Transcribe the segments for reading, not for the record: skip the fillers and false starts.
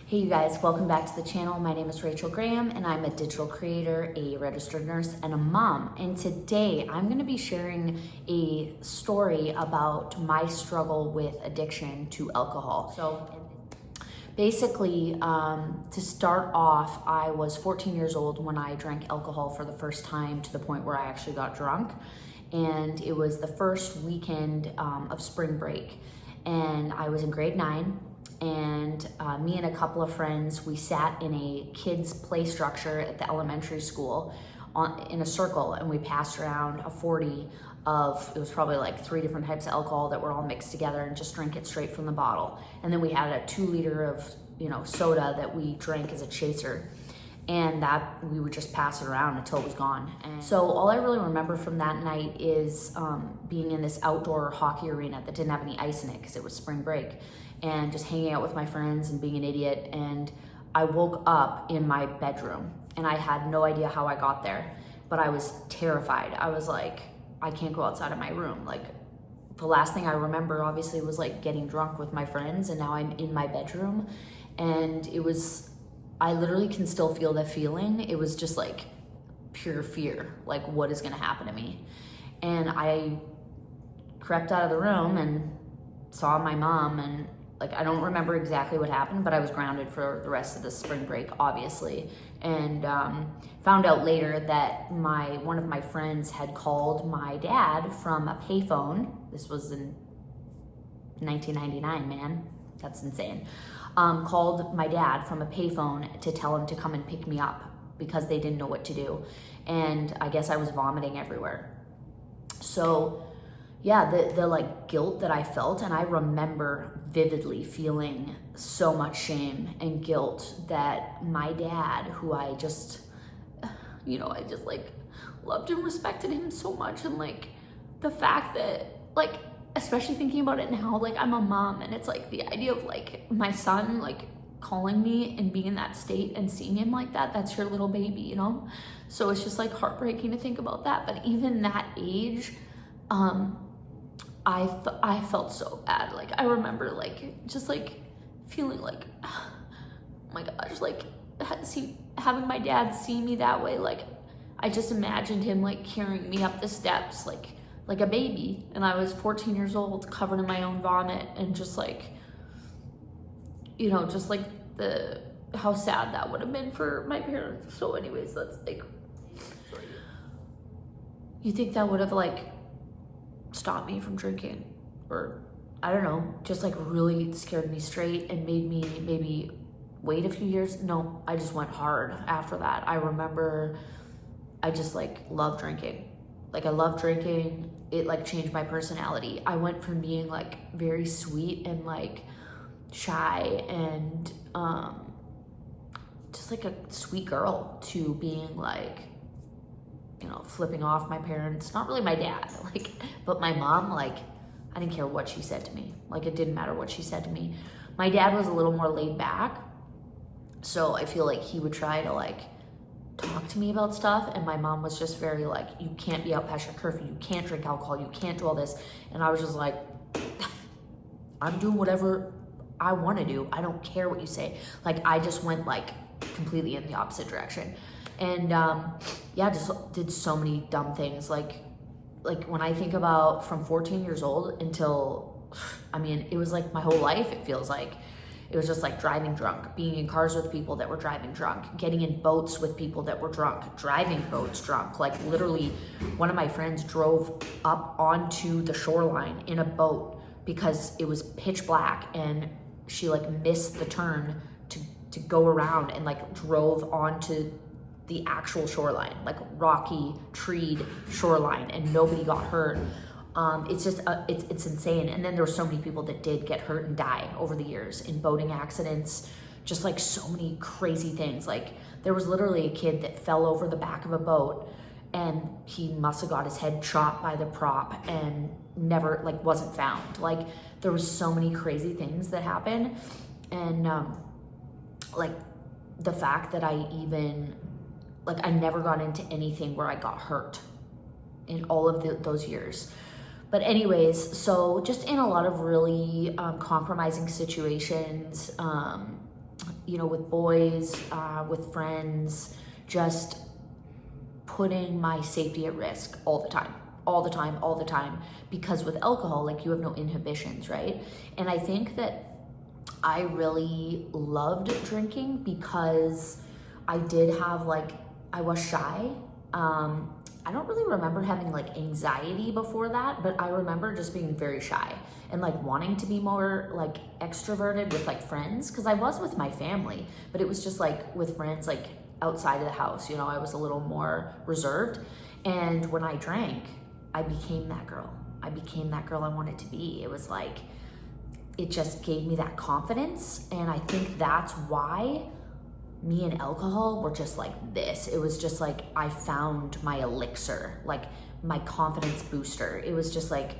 Hey you guys, welcome back to the channel. My name is Rachel Graham and I'm a digital creator, a registered nurse, and a mom. And today I'm gonna be sharing a story about my struggle with addiction to alcohol. So basically, to start off, I was 14 years old when I drank alcohol for the first time to the point where I actually got drunk. And it was the first weekend of spring break. And I was in grade 9. And me and a couple of friends, we sat in a kids play structure at the elementary school in a circle, and we passed around a 40 of, it was probably like 3 different types of alcohol that were all mixed together, and just drank it straight from the bottle. And then we had a 2-liter of soda that we drank as a chaser, and that we would just pass it around until it was gone. And so all I really remember from that night is being in this outdoor hockey arena that didn't have any ice in it because it was spring break, and just hanging out with my friends and being an idiot. And I woke up in my bedroom and I had no idea how I got there, but I was terrified. I was like, I can't go outside of my room. Like, the last thing I remember obviously was like getting drunk with my friends, and now I'm in my bedroom. And it was, I literally can still feel the feeling. It was just like pure fear, like what is gonna happen to me? And I crept out of the room and saw my mom, and like, I don't remember exactly what happened, but I was grounded for the rest of the spring break, obviously. And found out later that one of my friends had called my dad from a payphone. This was in 1999, man, that's insane. Called my dad from a payphone to tell him to come and pick me up because they didn't know what to do. And I guess I was vomiting everywhere. So yeah, the like guilt that I felt, and I remember vividly feeling so much shame and guilt that my dad, who I just like loved and respected him so much. And like the fact that, like, especially thinking about it now, like I'm a mom, and it's like the idea of like my son like calling me and being in that state and seeing him like that, that's your little baby, you know? So it's just like heartbreaking to think about that. But even that age, I felt so bad. Like I remember like just like feeling like, oh my gosh, like having my dad see me that way. Like I just imagined him like carrying me up the steps like a baby, and I was 14 years old, covered in my own vomit, and just like, just like how sad that would have been for my parents. So anyways, that's like, you think that would have like stopped me from drinking, or I don't know, just like really scared me straight and made me maybe wait a few years? No, I just went hard after that. I remember I just like loved drinking. Like I love drinking. It like changed my personality. I went from being like very sweet and like shy and just like a sweet girl to being like, flipping off my parents. Not really my dad, like, but my mom, like, I didn't care what she said to me. Like, it didn't matter what she said to me. My dad was a little more laid back, so I feel like he would try to like talk to me about stuff, and my mom was just very like, you can't be out past your curfew, you can't drink alcohol, you can't do all this. And I was just like, I'm doing whatever I want to do. I don't care what you say. Like, I just went like completely in the opposite direction. And yeah, just did so many dumb things. Like when I think about from 14 years old until, I mean, it was like my whole life, it feels like. It was just like driving drunk, being in cars with people that were driving drunk, getting in boats with people that were drunk, driving boats drunk. Like literally, one of my friends drove up onto the shoreline in a boat because it was pitch black, and she like missed the turn to go around, and like drove onto the actual shoreline, like rocky, treed shoreline, and nobody got hurt. It's just, it's insane. And then there were so many people that did get hurt and die over the years in boating accidents, just like so many crazy things. Like there was literally a kid that fell over the back of a boat, and he must have got his head chopped by the prop and never, like, wasn't found. Like there was so many crazy things that happened. And like the fact that I never got into anything where I got hurt in all of those years. But anyways, so just in a lot of really compromising situations, with boys, with friends, just putting my safety at risk all the time, all the time, all the time. Because with alcohol, like, you have no inhibitions, right? And I think that I really loved drinking because I did have, like, I was shy. I don't really remember having like anxiety before that, but I remember just being very shy and like wanting to be more like extroverted with like friends, because I was with my family, but it was just like with friends like outside of the house, I was a little more reserved. And when I drank, I became that girl. I became that girl I wanted to be. It was like, it just gave me that confidence. And I think that's why me and alcohol were just like this. It was just like, I found my elixir, like my confidence booster. It was just like,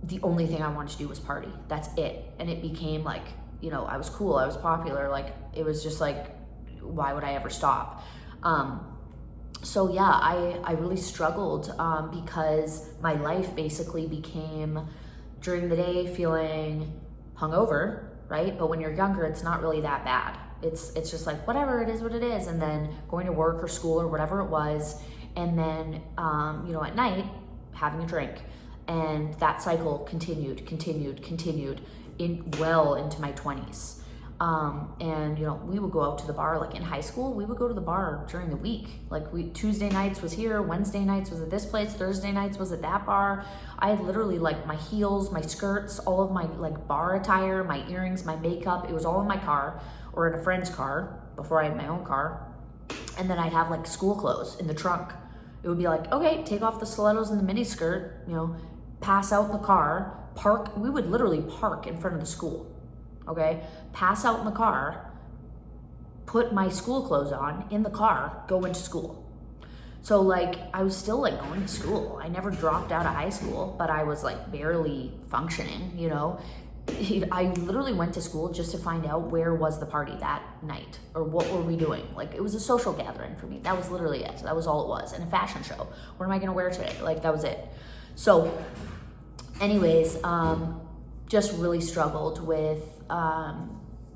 the only thing I wanted to do was party. That's it. And it became like, I was cool, I was popular. Like, it was just like, why would I ever stop? So yeah, I really struggled because my life basically became during the day feeling hungover, right? But when you're younger, it's not really that bad. It's just like, whatever, it is what it is. And then going to work or school or whatever it was. And then, at night, having a drink. And that cycle continued well into my 20s. And we would go out to the bar, like in high school, we would go to the bar during the week. Like Tuesday nights was here, Wednesday nights was at this place, Thursday nights was at that bar. I had literally like my heels, my skirts, all of my like bar attire, my earrings, my makeup. It was all in my car or in a friend's car before I had my own car. And then I'd have like school clothes in the trunk. It would be like, okay, take off the stilettos and the mini skirt, pass out in the car, park. We would literally park in front of the school. Okay, pass out in the car, put my school clothes on in the car, go into school. So like, I was still like going to school. I never dropped out of high school, but I was like barely functioning, I literally went to school just to find out where was the party that night or what were we doing. Like, it was a social gathering for me. That was literally it. That was all it was. And a fashion show. What am I gonna wear today? Like, that was it. So anyways, just really struggled with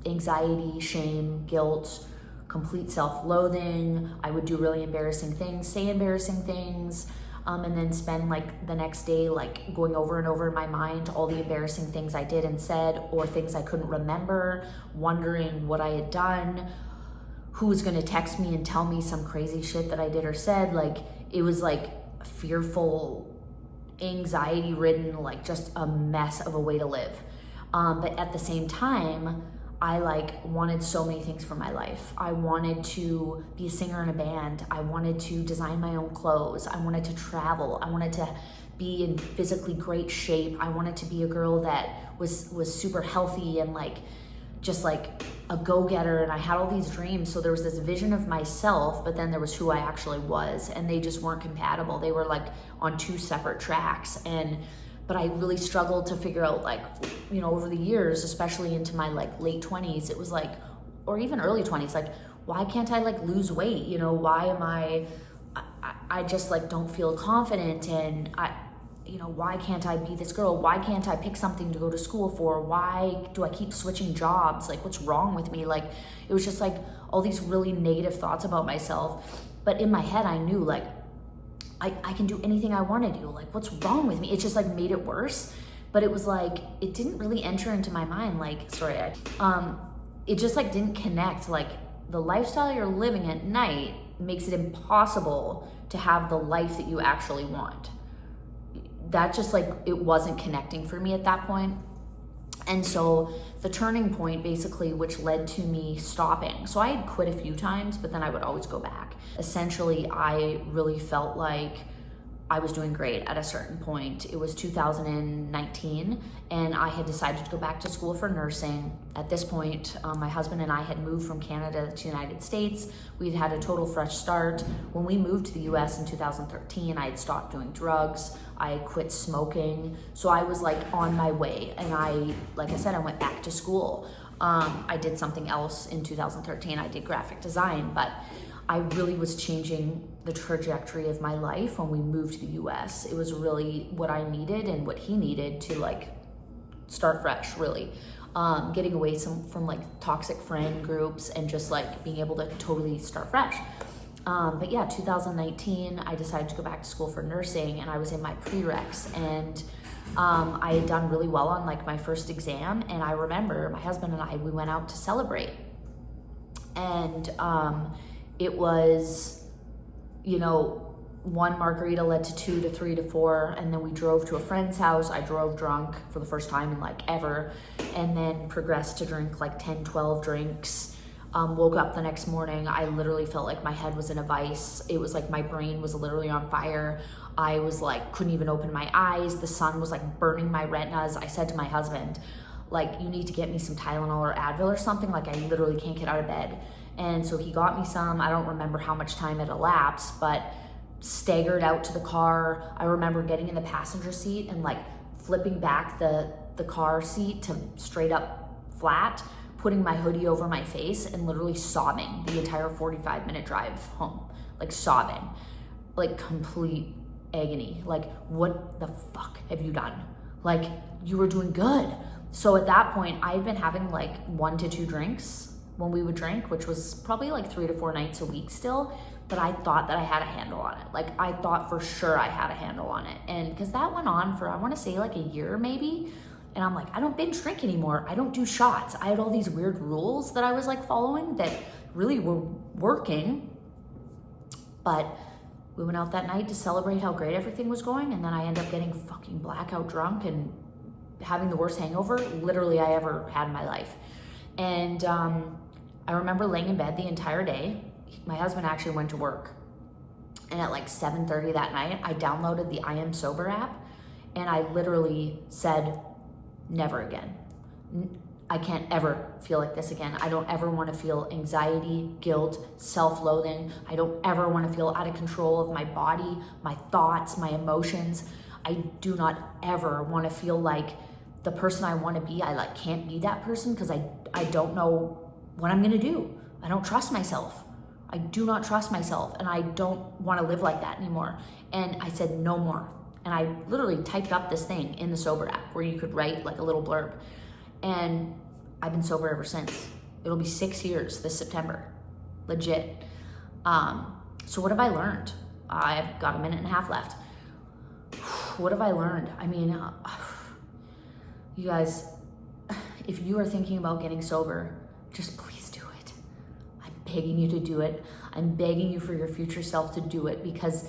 anxiety, shame, guilt, complete self-loathing. I would do really embarrassing things, say embarrassing things, and then spend like the next day like going over and over in my mind all the embarrassing things I did and said, or things I couldn't remember, wondering what I had done, who was gonna text me and tell me some crazy shit that I did or said. Like, it was like fearful, anxiety-ridden, like just a mess of a way to live. But at the same time, I like wanted so many things for my life. I wanted to be a singer in a band. I wanted to design my own clothes. I wanted to travel. I wanted to be in physically great shape. I wanted to be a girl that was super healthy and like just like a go-getter. And I had all these dreams. So there was this vision of myself, but then there was who I actually was, and they just weren't compatible. They were like on two separate tracks. But I really struggled to figure out, like, over the years, especially into my like late 20s, it was like, or even early 20s, like, why can't I like lose weight? Why am I just like don't feel confident, and why can't I be this girl? Why can't I pick something to go to school for? Why do I keep switching jobs? Like, what's wrong with me? Like, it was just like all these really negative thoughts about myself. But in my head, I knew like, I can do anything I want to do. Like, what's wrong with me? It just like made it worse. But it was like, it didn't really enter into my mind. Like, it just like didn't connect. Like, the lifestyle you're living at night makes it impossible to have the life that you actually want. That just like, it wasn't connecting for me at that point. And so the turning point basically, which led to me stopping. So I had quit a few times, but then I would always go back. Essentially, I really felt like I was doing great at a certain point. It was 2019, and I had decided to go back to school for nursing. At this point, my husband and I had moved from Canada to the United States. We'd had a total fresh start. When we moved to the US in 2013, I had stopped doing drugs. I had quit smoking. So I was like on my way. And like I said, I went back to school. I did something else in 2013. I did graphic design, but I really was changing the trajectory of my life when we moved to the US. It was really what I needed and what he needed to like start fresh, really. getting away from like toxic friend groups and just like being able to totally start fresh. But yeah, 2019, I decided to go back to school for nursing, and I was in my prereqs, and I had done really well on like my first exam. And I remember my husband and we went out to celebrate, and it was, you know, one margarita led to 2 to 3 to 4, and then we drove to a friend's house. I drove drunk for the first time in like ever, and then progressed to drink like 10, 12 drinks. Woke up the next morning, I literally felt like my head was in a vice. It was like my brain was literally on fire. I was like, couldn't even open my eyes. The sun was like burning my retinas. I said to my husband, like, you need to get me some Tylenol or Advil or something. Like, I literally can't get out of bed. And so he got me some. I don't remember how much time had elapsed, but staggered out to the car. I remember getting in the passenger seat and like flipping back the car seat to straight up flat, putting my hoodie over my face and literally sobbing the entire 45-minute drive home, like sobbing, like complete agony. Like, what the fuck have you done? Like, you were doing good. So at that point, I had been having like 1 to 2 drinks when we would drink, which was probably like 3 to 4 nights a week still. But I thought that I had a handle on it. Like, I thought for sure I had a handle on it. And because that went on for, I want to say like a year maybe. And I'm like, I don't binge drink anymore. I don't do shots. I had all these weird rules that I was like following that really were working. But we went out that night to celebrate how great everything was going. And then I ended up getting fucking blackout drunk and having the worst hangover literally I ever had in my life. And I remember laying in bed the entire day. My husband actually went to work. And at like 7:30 that night, I downloaded the I Am Sober app. And I literally said, never again. I can't ever feel like this again. I don't ever want to feel anxiety, guilt, self-loathing. I don't ever want to feel out of control of my body, my thoughts, my emotions. I do not ever want to feel like the person I want to be. I like can't be that person because I don't know what I'm going to do. I don't trust myself. I do not trust myself, and I don't want to live like that anymore. And I said, no more. And I literally typed up this thing in the Sober app where you could write like a little blurb. And I've been sober ever since. It'll be 6 years this September, legit. So what have I learned? I've got a minute and a half left. What have I learned? I mean, you guys, if you are thinking about getting sober, just please do it. I'm begging you to do it. I'm begging you for your future self to do it, because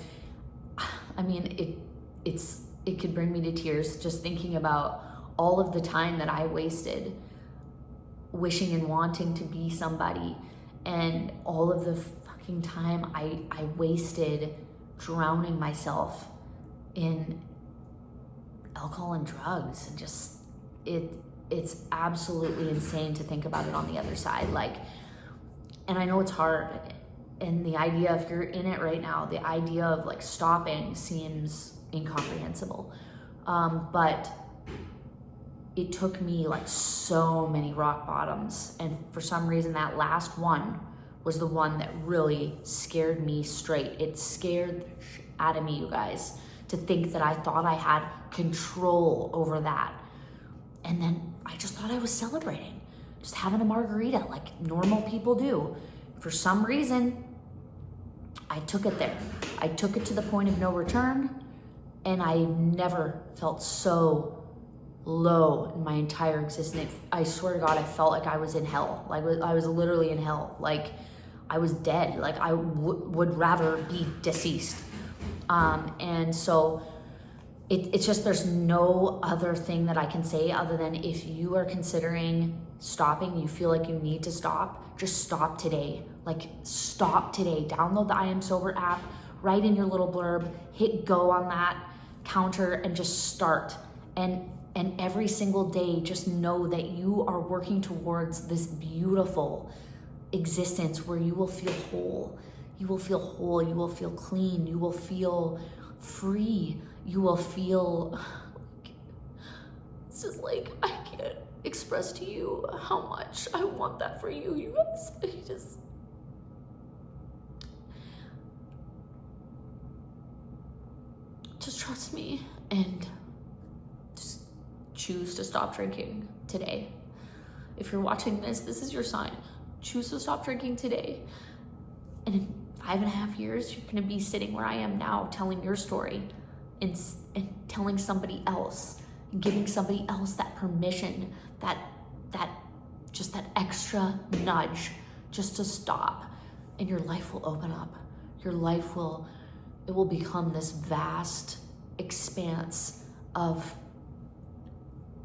I mean, it could bring me to tears just thinking about all of the time that I wasted wishing and wanting to be somebody, and all of the fucking time I wasted drowning myself in alcohol and drugs, and just it's absolutely insane to think about it on the other side. Like, and I know it's hard, and the idea, if you're in it right now, the idea of like stopping seems incomprehensible. But it took me like so many rock bottoms, and for some reason that last one was the one that really scared me straight. It scared the shit out of me, you guys, to think that I thought I had control over that. And then I just thought I was celebrating, just having a margarita like normal people do. For some reason, I took it there. I took it to the point of no return, and I never felt so low in my entire existence. I swear to God, I felt like I was in hell. Like I was literally in hell. Like I was dead. Like I would rather be deceased. And so it's just, there's no other thing that I can say other than, if you are considering stopping, you feel like you need to stop, just stop today. Like, stop today. Download the I Am Sober app, write in your little blurb, hit go on that counter, and just start. And every single day, just know that you are working towards this beautiful existence where you will feel whole. You will feel whole. You will feel clean. You will feel free. You will feel, it's just like, I can't express to you how much I want that for you, you guys. Just trust me and just choose to stop drinking today. If you're watching this, this is your sign. Choose to stop drinking today. And in 5.5 years, you're gonna be sitting where I am now, telling your story and telling somebody else, and giving somebody else that permission, that extra nudge just to stop. And your life will open up. Your life will become this vast expanse of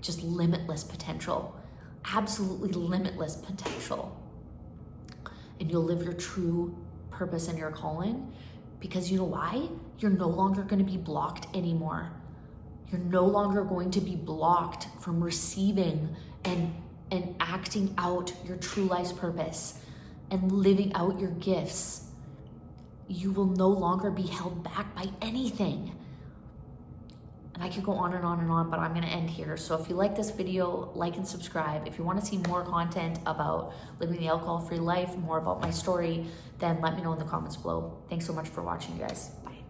just limitless potential, absolutely limitless potential. And you'll live your true purpose and your calling, because you know why? You're no longer going to be blocked anymore. You're no longer going to be blocked from receiving and acting out your true life's purpose and living out your gifts. You will no longer be held back by anything. And I could go on and on and on, but I'm gonna end here. So if you like this video, like and subscribe. If you wanna see more content about living the alcohol-free life, more about my story, then let me know in the comments below. Thanks so much for watching, you guys. Bye.